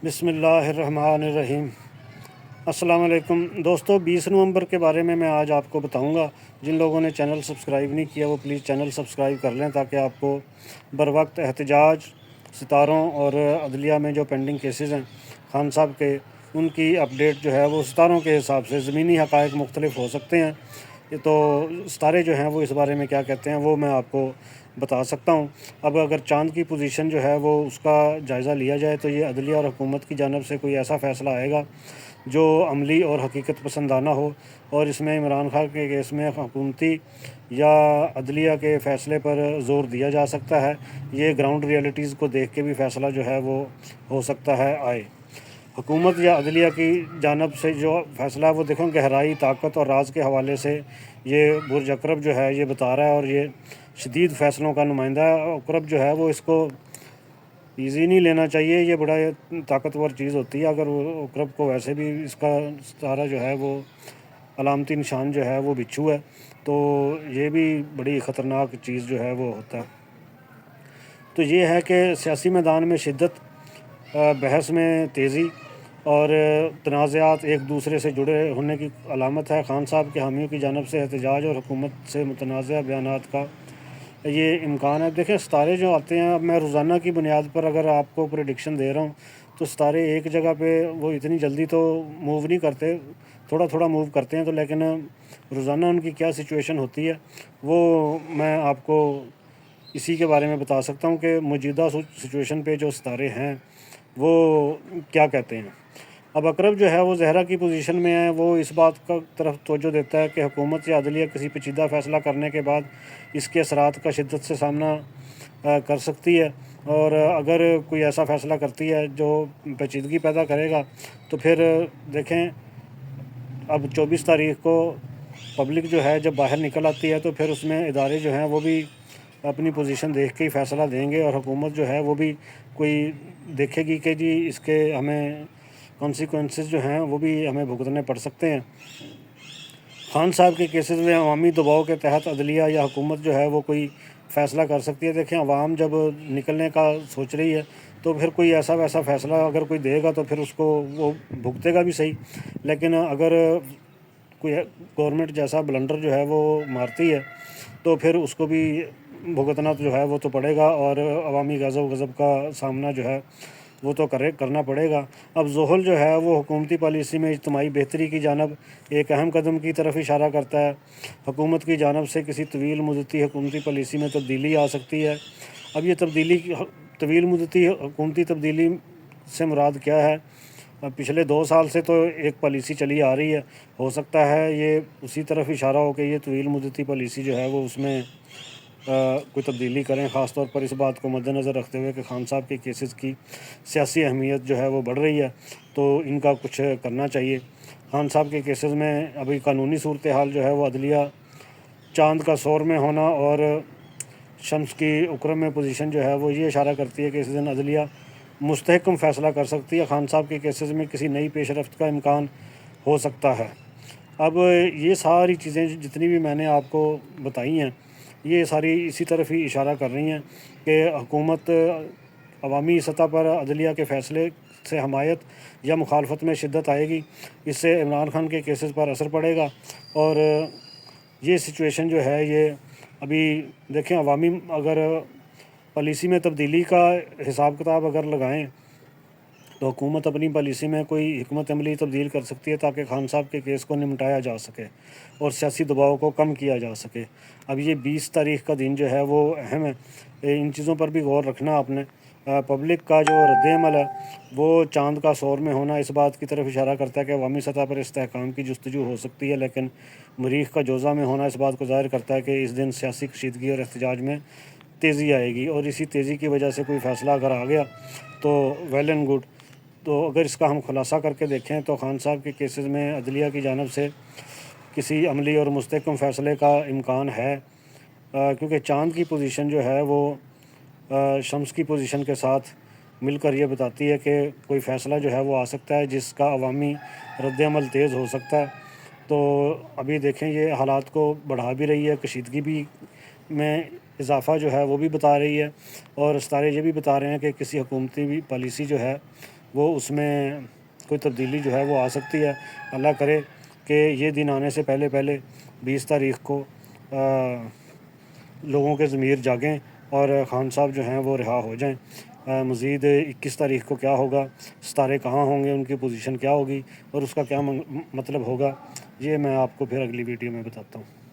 بسم اللہ الرحمن الرحیم۔ السلام علیکم دوستو، 20 نومبر کے بارے میں آج آپ کو بتاؤں گا۔ جن لوگوں نے چینل سبسکرائب نہیں کیا وہ پلیز چینل سبسکرائب کر لیں تاکہ آپ کو بر وقت احتجاج، ستاروں اور عدلیہ میں جو پینڈنگ کیسز ہیں خان صاحب کے، ان کی اپڈیٹ جو ہے وہ ستاروں کے حساب سے زمینی حقائق مختلف ہو سکتے ہیں، تو ستارے جو ہیں وہ اس بارے میں کیا کہتے ہیں وہ میں آپ کو بتا سکتا ہوں۔ اب اگر چاند کی پوزیشن جو ہے وہ اس کا جائزہ لیا جائے تو یہ عدلیہ اور حکومت کی جانب سے کوئی ایسا فیصلہ آئے گا جو عملی اور حقیقت پسندانہ ہو، اور اس میں عمران خان کے کیس میں حکومتی یا عدلیہ کے فیصلے پر زور دیا جا سکتا ہے۔ یہ گراؤنڈ ریئلٹیز کو دیکھ کے بھی فیصلہ جو ہے وہ ہو سکتا ہے آئے۔ حکومت یا عدلیہ کی جانب سے جو فیصلہ ہے وہ دیکھو گہرائی، طاقت اور راز کے حوالے سے یہ برج عقرب جو ہے یہ بتا رہا ہے، اور یہ شدید فیصلوں کا نمائندہ ہے۔ عقرب جو ہے وہ اس کو ایزی نہیں لینا چاہیے، یہ بڑا طاقتور چیز ہوتی ہے۔ اگر وہ عقرب کو ویسے بھی اس کا ستارہ جو ہے وہ علامتی نشان جو ہے وہ بچھو ہے، تو یہ بھی بڑی خطرناک چیز جو ہے وہ ہوتا ہے۔ تو یہ ہے کہ سیاسی میدان میں شدت، بحث میں تیزی اور تنازعات ایک دوسرے سے جڑے ہونے کی علامت ہے۔ خان صاحب کے حامیوں کی جانب سے احتجاج اور حکومت سے متنازع بیانات کا یہ امکان ہے۔ دیکھیں ستارے جو آتے ہیں، اب میں روزانہ کی بنیاد پر اگر آپ کو پریڈکشن دے رہا ہوں تو ستارے ایک جگہ پہ وہ اتنی جلدی تو موو نہیں کرتے، تھوڑا تھوڑا موو کرتے ہیں، تو لیکن روزانہ ان کی کیا سچویشن ہوتی ہے وہ میں آپ کو اسی کے بارے میں بتا سکتا ہوں کہ موجودہ سچویشن پہ جو ستارے ہیں وہ کیا کہتے ہیں۔ اب عقرب جو ہے وہ زہرہ کی پوزیشن میں ہے، وہ اس بات کا طرف توجہ دیتا ہے کہ حکومت یا عدلیہ کسی پیچیدہ فیصلہ کرنے کے بعد اس کے اثرات کا شدت سے سامنا کر سکتی ہے، اور اگر کوئی ایسا فیصلہ کرتی ہے جو پیچیدگی پیدا کرے گا تو پھر دیکھیں اب 24 تاریخ کو پبلک جو ہے جب باہر نکل آتی ہے تو پھر اس میں ادارے جو ہیں وہ بھی اپنی پوزیشن دیکھ کے ہی فیصلہ دیں گے، اور حکومت جو ہے وہ بھی کوئی دیکھے گی کہ جی اس کے ہمیں کانسیکوینسز جو ہیں وہ بھی ہمیں بھگتنے پڑ سکتے ہیں۔ خان صاحب کے کیسز میں عوامی دباؤ کے تحت عدلیہ یا حکومت جو ہے وہ کوئی فیصلہ کر سکتی ہے۔ دیکھیں عوام جب نکلنے کا سوچ رہی ہے تو پھر کوئی ایسا ویسا فیصلہ اگر کوئی دے گا تو پھر اس کو وہ بھگتے گا بھی صحیح، لیکن اگر کوئی گورنمنٹ جیسا بلنڈر جو ہے وہ مارتی ہے تو پھر اس کو بھی بھگتنا جو ہے وہ تو پڑے گا، اور عوامی غضب و غضب کا سامنا جو ہے وہ تو کرنا پڑے گا۔ اب زحل جو ہے وہ حکومتی پالیسی میں اجتماعی بہتری کی جانب ایک اہم قدم کی طرف اشارہ کرتا ہے۔ حکومت کی جانب سے کسی طویل مدتی حکومتی پالیسی میں تبدیلی آ سکتی ہے۔ اب یہ طویل مدتی حکومتی تبدیلی سے مراد کیا ہے؟ پچھلے 2 سال سے تو ایک پالیسی چلی آ رہی ہے، ہو سکتا ہے یہ اسی طرف اشارہ ہو کہ یہ طویل مدتی پالیسی جو ہے وہ اس میں کوئی تبدیلی کریں، خاص طور پر اس بات کو مد نظر رکھتے ہوئے کہ خان صاحب کے کیسز کی سیاسی اہمیت جو ہے وہ بڑھ رہی ہے، تو ان کا کچھ کرنا چاہیے۔ خان صاحب کے کیسز میں ابھی قانونی صورتحال جو ہے وہ عدلیہ چاند کا سور میں ہونا اور شمس کی عقرب میں پوزیشن جو ہے وہ یہ اشارہ کرتی ہے کہ اس دن عدلیہ مستحکم فیصلہ کر سکتی ہے۔ خان صاحب کے کیسز میں کسی نئی پیش رفت کا امکان ہو سکتا ہے۔ اب یہ ساری چیزیں جتنی بھی میں نے آپ کو بتائی ہیں یہ ساری اسی طرف ہی اشارہ کر رہی ہیں کہ حکومت عوامی سطح پر عدلیہ کے فیصلے سے حمایت یا مخالفت میں شدت آئے گی، اس سے عمران خان کے کیسز پر اثر پڑے گا، اور یہ سچویشن جو ہے یہ ابھی دیکھیں عوامی اگر پالیسی میں تبدیلی کا حساب کتاب اگر لگائیں تو حکومت اپنی پالیسی میں کوئی حکمت عملی تبدیل کر سکتی ہے تاکہ خان صاحب کے کیس کو نمٹایا جا سکے اور سیاسی دباؤ کو کم کیا جا سکے۔ اب یہ 20 تاریخ کا دن جو ہے وہ اہم ہے، ان چیزوں پر بھی غور رکھنا آپ نے۔ پبلک کا جو رد عمل ہے وہ چاند کا سور میں ہونا اس بات کی طرف اشارہ کرتا ہے کہ عوامی سطح پر استحکام کی جستجو ہو سکتی ہے، لیکن مریخ کا جوزہ میں ہونا اس بات کو ظاہر کرتا ہے کہ اس دن سیاسی کشیدگی اور احتجاج میں تیزی آئے گی، اور اسی تیزی کی وجہ سے کوئی فیصلہ اگر آ گیا تو ویل اینڈ گڈ۔ تو اگر اس کا ہم خلاصہ کر کے دیکھیں تو خان صاحب کے کیسز میں عدلیہ کی جانب سے کسی عملی اور مستحکم فیصلے کا امکان ہے، کیونکہ چاند کی پوزیشن جو ہے وہ شمس کی پوزیشن کے ساتھ مل کر یہ بتاتی ہے کہ کوئی فیصلہ جو ہے وہ آ سکتا ہے جس کا عوامی رد عمل تیز ہو سکتا ہے۔ تو ابھی دیکھیں یہ حالات کو بڑھا بھی رہی ہے، کشیدگی بھی میں اضافہ جو ہے وہ بھی بتا رہی ہے، اور ستارے یہ بھی بتا رہے ہیں کہ کسی حکومتی بھی پالیسی جو ہے وہ اس میں کوئی تبدیلی جو ہے وہ آ سکتی ہے۔ اللہ کرے کہ یہ دن آنے سے پہلے 20 تاریخ کو لوگوں کے ضمیر جاگیں اور خان صاحب جو ہیں وہ رہا ہو جائیں۔ مزید 21 تاریخ کو کیا ہوگا، ستارے کہاں ہوں گے، ان کی پوزیشن کیا ہوگی اور اس کا کیا مطلب ہوگا، یہ میں آپ کو پھر اگلی ویڈیو میں بتاتا ہوں۔